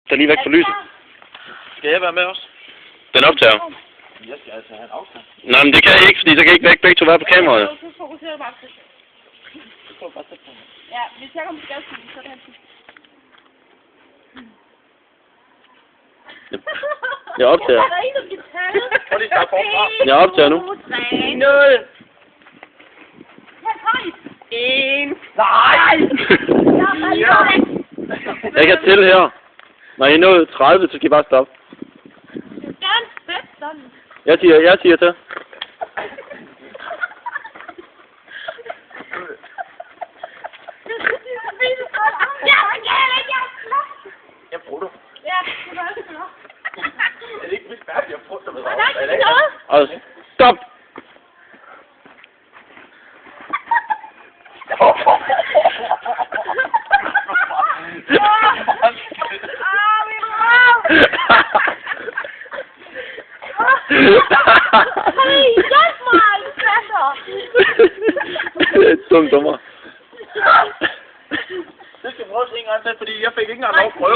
Den er lige væk fra lyset. Skal jeg være med også? Den optager. Jeg skal altså have en afstand. Nej, men det kan jeg ikke, fordi så kan I ikke begge to være på kameraet. Så fokuserer du bare på det. Ja, hvis jeg kommer på skadestuen, så er det han. Jeg optager. Er der en, der skal tale? Prøv lige at starte forfra. Jeg optager nu. 0. En. Nej! Jeg kan tælle her. Når I er nået 30, så skal I bare stoppe. Jeg siger til. Jeg bruger det. Ja, det var også flot. Er det ikke vist færdigt? Jeg bruger det med Nej, det er ikke noget. Og stop! Hey, hjælp mig, Kasper! Det er dumt dummer. Det skal prøves en gang til, fordi jeg fik ikke engang lov at prøve.